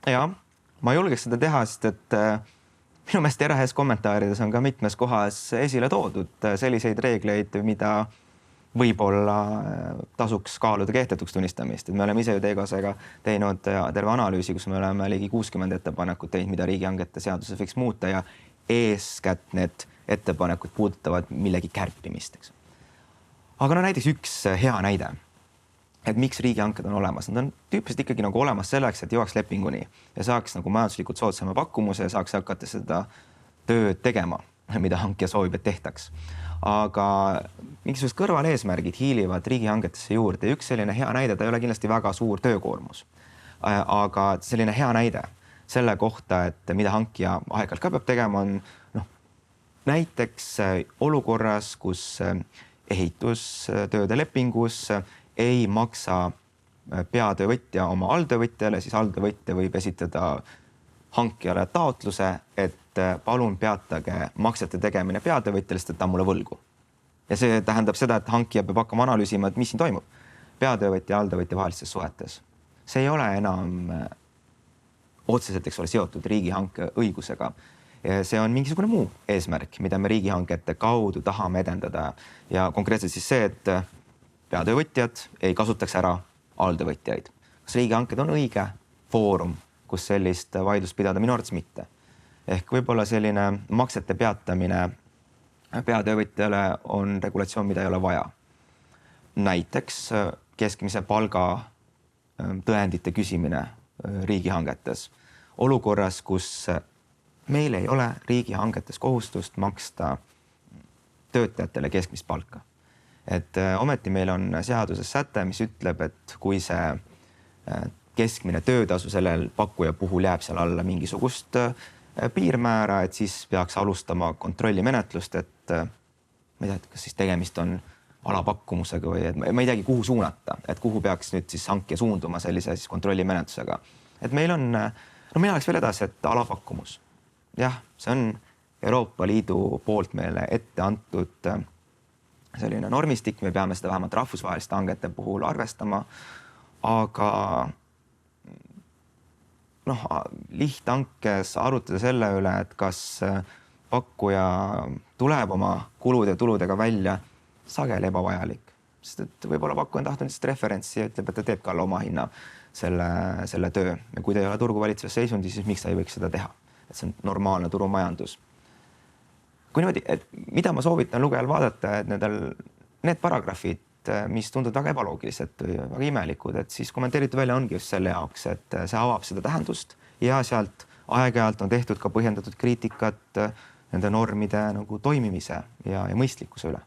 Ja ma julgeks seda teha, sest et minu meelest erahes kommentaarides on ka mitmes kohas esile toodud selliseid reegleid, mida võib-olla tasuks kaaluda kehtetuks tunnistamist. Et me oleme ise ju teekasega teinud terve analüüsi, kus me oleme ligi 60 ettepanekut teinud, mida riigihangete seaduses võiks muuta ja eeskätt need ettepanekud puudutavad millegi kärpimist. Aga no näiteks üks hea näide, et miks riigihanked on olemas. Nad on tüüpiliselt ikkagi nagu olemas selleks, et jõuaks lepinguni ja saaks nagu majanduslikult soodsama pakkumuse ja saaks hakata seda tööd tegema, mida hankija soovib, et tehtaks. Aga mingisugused kõrvaleesmärgid hiilivad riigihangetesse juurde. Üks selline hea näide, ta ei ole kindlasti väga suur töökoormus, aga selline hea näide selle kohta, et mida hankija aeg-ajalt ka peab tegema, on näiteks olukorras, kus ehitustööde lepingus ei maksa peatöövõtja oma alltöövõtjale, siis alltöövõtja võib esitada hankijale taotluse, et palun peatage maksete tegemine peatöövõtjale, sest et ta on mulle võlgu. Ja see tähendab seda, et hankija peab hakkama analüüsima, et mis siin toimub peatöövõtja ja alltöövõtja vahelistes suhetes. See ei ole enam otseselt, eks ole, seotud riigihanke õigusega. See on mingisugune muu eesmärk, mida me riigihangete kaudu tahame edendada. Ja konkreetselt siis see, et peatöövõtjad ei kasutaks ära alltöövõtjaid. Kas riigihanked on õige foorum, kus sellist vaidlust pidada? Minu arvates mitte. Ehk võib-olla selline maksete peatamine peatöövõtjale on regulatsioon, mida ei ole vaja. Näiteks keskmise palga tõendite küsimine riigihangetes. Olukorras, kus meil ei ole riigihangetes kohustust maksta töötajatele keskmist palka. Et ometi meil on seaduses säte, mis ütleb, et kui see keskmine töötasu sellel pakkuja puhul jääb seal alla mingisugust piirmäära, et siis peaks alustama kontrollimenetlust, et ma ei tea, kas siis tegemist on alapakkumusega või et ma ei teagi, kuhu suunata, et kuhu peaks nüüd siis hankija suunduma sellise siis kontrollimenetlusega. Et meil on, mina oleks veel edasi, et alapakkumus. Jah, see on Euroopa Liidu poolt meile ette antud selline normistik, me peame seda vähemalt rahvusvaheliste hangete puhul arvestama, aga lihthankes arutada selle üle, et kas pakkuja tuleb oma kulude ja tuludega välja, sageli ebavajalik. Sest et võib-olla pakkuja on tahtnud lihtsalt referentsi ja ütleb, et ta teeb ka oma hinna selle töö. Ja kui ta ei ole turgu valitsevas seisundi, siis miks ta ei võiks seda teha? Et see on normaalne turumajandus. Kui niimoodi, et mida ma soovitan lugejal vaadata, et need paragrafid, mis tunduvad väga ebaloogilised või väga imelikud, et siis kommenteeritud välja ongi just selle jaoks, et see avab seda tähendust ja sealt aeg-ajalt on tehtud ka põhjendatud kriitikat nende normide nagu toimimise ja mõistlikkuse üle.